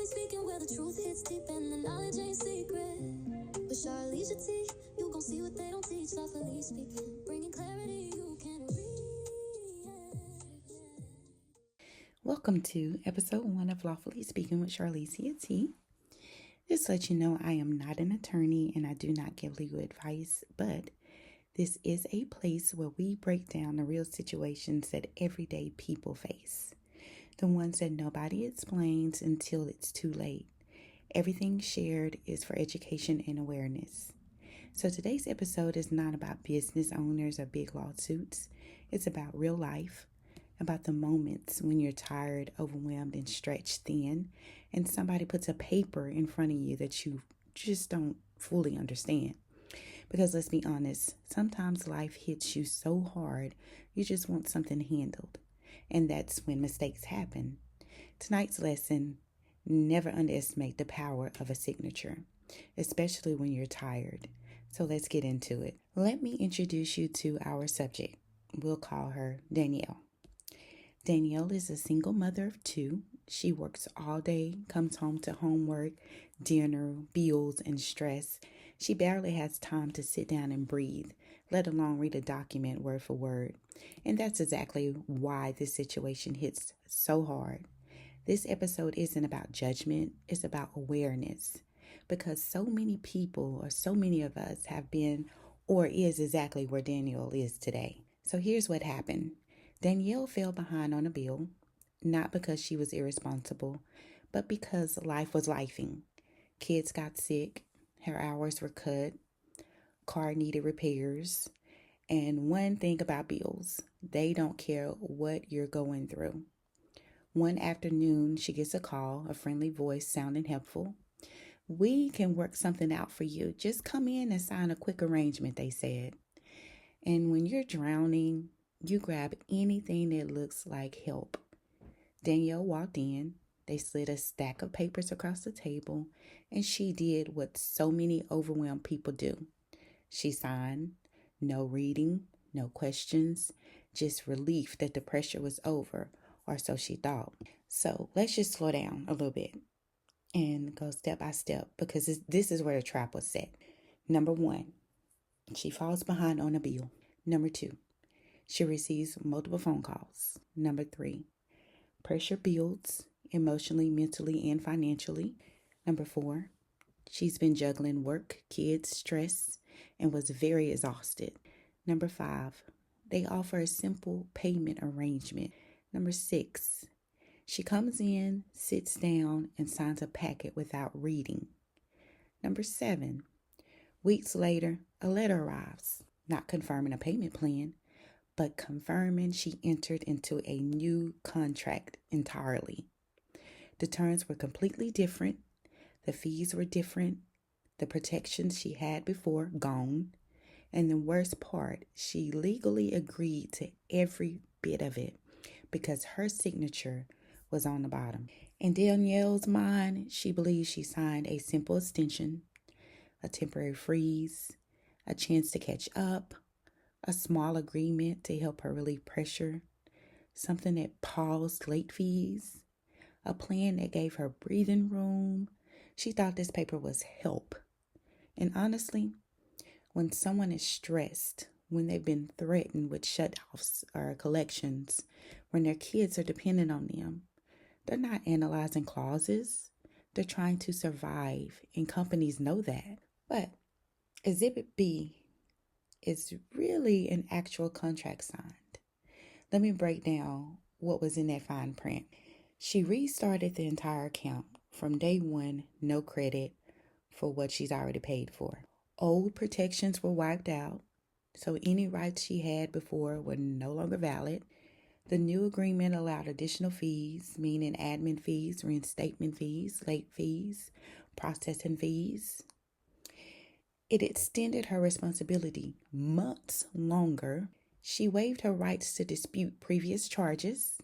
Lawfully speaking, where the truth hits deep and the knowledge ain't secret. With Sharlisia T, you gon' see what they don't teach. Lawfully speaking, bringing clarity you can't read. Welcome to episode 1 of Lawfully Speaking with Sharlisia T. Just to let you know, I am not an attorney and I do not give legal advice, but this is a place where we break down the real situations that everyday people face. The ones that nobody explains until it's too late. Everything shared is for education and awareness. So today's episode is not about business owners or big lawsuits. It's about real life, about the moments when you're tired, overwhelmed, and stretched thin, and somebody puts a paper in front of you that you just don't fully understand. Because let's be honest, sometimes life hits you so hard, you just want something handled. And that's when mistakes happen. Tonight's lesson, never underestimate the power of a signature, especially when you're tired. So let's get into it. Let me introduce you to our subject. We'll call her Danielle. Danielle is a single mother of 2. She works all day, comes home to homework, dinner, bills, and stress. She barely has time to sit down and breathe, let alone read a document word for word. And that's exactly why this situation hits so hard. This episode isn't about judgment, it's about awareness. Because so many people, or so many of us, have been or is exactly where Danielle is today. So here's what happened. Danielle fell behind on a bill, not because she was irresponsible, but because life was lifing. Kids got sick, her hours were cut, car needed repairs, and one thing about bills, they don't care what you're going through. One afternoon, she gets a call, a friendly voice sounding helpful. "We can work something out for you. Just come in and sign a quick arrangement," they said. And when you're drowning, you grab anything that looks like help. Danielle walked in. They slid a stack of papers across the table, and she did what so many overwhelmed people do. She signed. No reading, no questions, just relief that the pressure was over, or so she thought. So let's just slow down a little bit and go step by step, because this is where the trap was set. Number 1, she falls behind on a bill. Number 2, she receives multiple phone calls. Number 3, pressure builds emotionally, mentally, and financially. Number 4, she's been juggling work, kids, stress, and was very exhausted. Number 5, they offer a simple payment arrangement. Number 6, she comes in, sits down, and signs a packet without reading. Number 7, weeks later, a letter arrives, not confirming a payment plan, but confirming she entered into a new contract entirely. The terms were completely different. The fees were different. The protections she had before, gone. And the worst part, she legally agreed to every bit of it because her signature was on the bottom. In Danielle's mind, she believes she signed a simple extension, a temporary freeze, a chance to catch up, a small agreement to help her relieve pressure, something that paused late fees, a plan that gave her breathing room. She thought this paper was help. And honestly, when someone is stressed, when they've been threatened with shutoffs or collections, when their kids are dependent on them, they're not analyzing clauses. They're trying to survive, and companies know that. But Exhibit B is really an actual contract signed. Let me break down what was in that fine print. She restarted the entire account. From day 1, no credit for what she's already paid for. Old protections were wiped out, so any rights she had before were no longer valid. The new agreement allowed additional fees, meaning admin fees, reinstatement fees, late fees, processing fees. It extended her responsibility months longer. She waived her rights to dispute previous charges.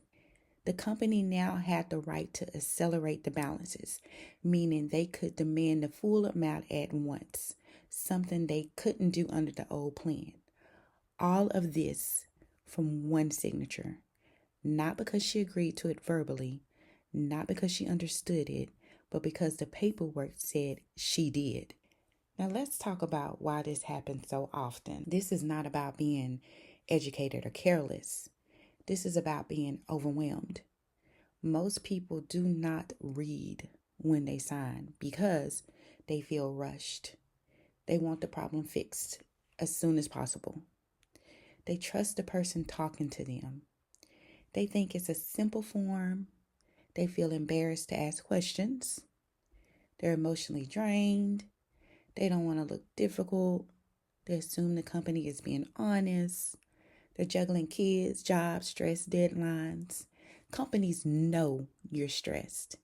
The company now had the right to accelerate the balances, meaning they could demand the full amount at once, something they couldn't do under the old plan. All of this from one signature, not because she agreed to it verbally, not because she understood it, but because the paperwork said she did. Now let's talk about why this happens so often. This is not about being educated or careless. This is about being overwhelmed. Most people do not read when they sign because they feel rushed. They want the problem fixed as soon as possible. They trust the person talking to them. They think it's a simple form. They feel embarrassed to ask questions. They're emotionally drained. They don't want to look difficult. They assume the company is being honest. They're juggling kids, jobs, stress, deadlines. Companies know you're stressed.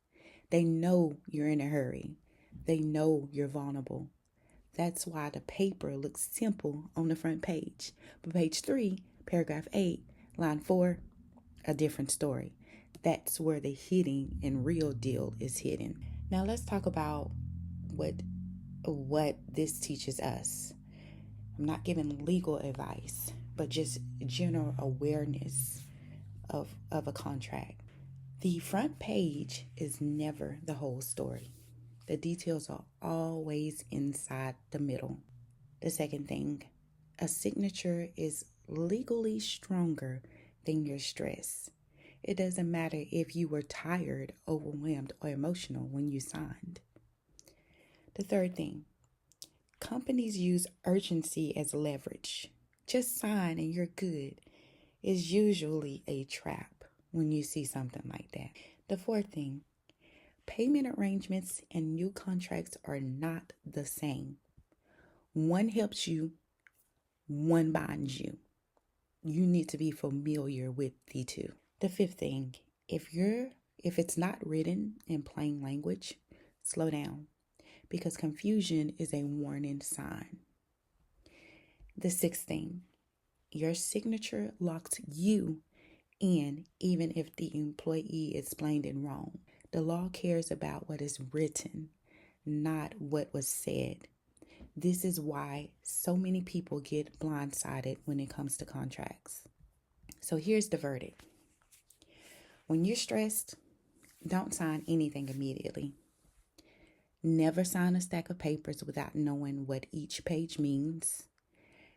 They know you're in a hurry. They know you're vulnerable. That's why the paper looks simple on the front page. But page 3, paragraph 8, line 4, a different story. That's where the hidden and real deal is hidden. Now let's talk about what this teaches us. I'm not giving legal advice, but just general awareness of a contract. The front page is never the whole story. The details are always inside the middle. The second thing, a signature is legally stronger than your stress. It doesn't matter if you were tired, overwhelmed, or emotional when you signed. The third thing, companies use urgency as leverage. Just sign and you're good is usually a trap when you see something like that. The fourth thing, payment arrangements and new contracts are not the same. One helps you, one binds you. You need to be familiar with the two. The fifth thing, if it's not written in plain language, slow down, because confusion is a warning sign. The sixth thing, your signature locks you in even if the employee explained it wrong. The law cares about what is written, not what was said. This is why so many people get blindsided when it comes to contracts. So here's the verdict. When you're stressed, don't sign anything immediately. Never sign a stack of papers without knowing what each page means.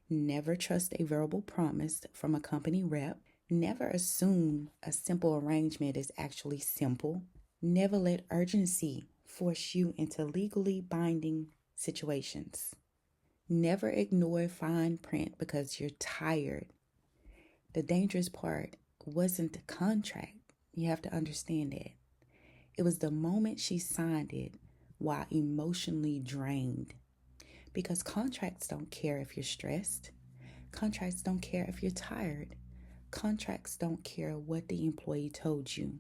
Never trust a verbal promise from a company rep. Never assume a simple arrangement is actually simple. Never let urgency force you into legally binding situations. Never ignore fine print because you're tired. The dangerous part wasn't the contract. You have to understand that. It was the moment she signed it while emotionally drained. Because contracts don't care if you're stressed. Contracts don't care if you're tired. Contracts don't care what the employee told you.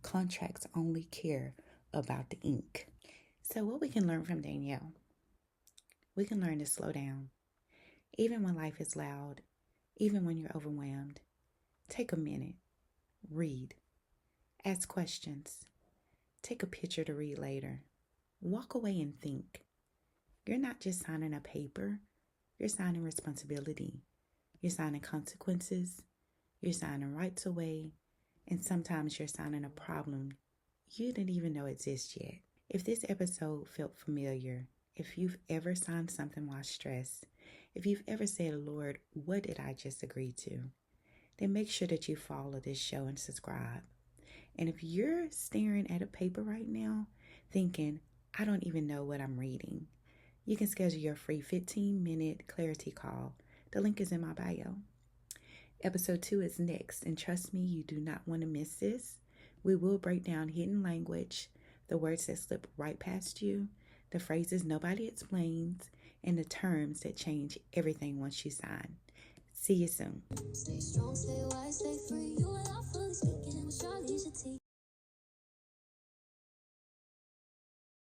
Contracts only care about the ink. So what we can learn from Danielle, we can learn to slow down. Even when life is loud, even when you're overwhelmed, take a minute, read, ask questions, take a picture to read later, walk away and think. You're not just signing a paper, you're signing responsibility. You're signing consequences, you're signing rights away, and sometimes you're signing a problem you didn't even know exists yet. If this episode felt familiar, if you've ever signed something while stressed, if you've ever said, Lord, what did I just agree to? Then make sure that you follow this show and subscribe. And if you're staring at a paper right now, thinking, I don't even know what I'm reading, you can schedule your free 15-minute clarity call. The link is in my bio. Episode 2 is next, and trust me, you do not want to miss this. We will break down hidden language, the words that slip right past you, the phrases nobody explains, and the terms that change everything once you sign. See you soon. Stay strong, stay wise, stay free. You are lawfully speaking with Sharlisia T.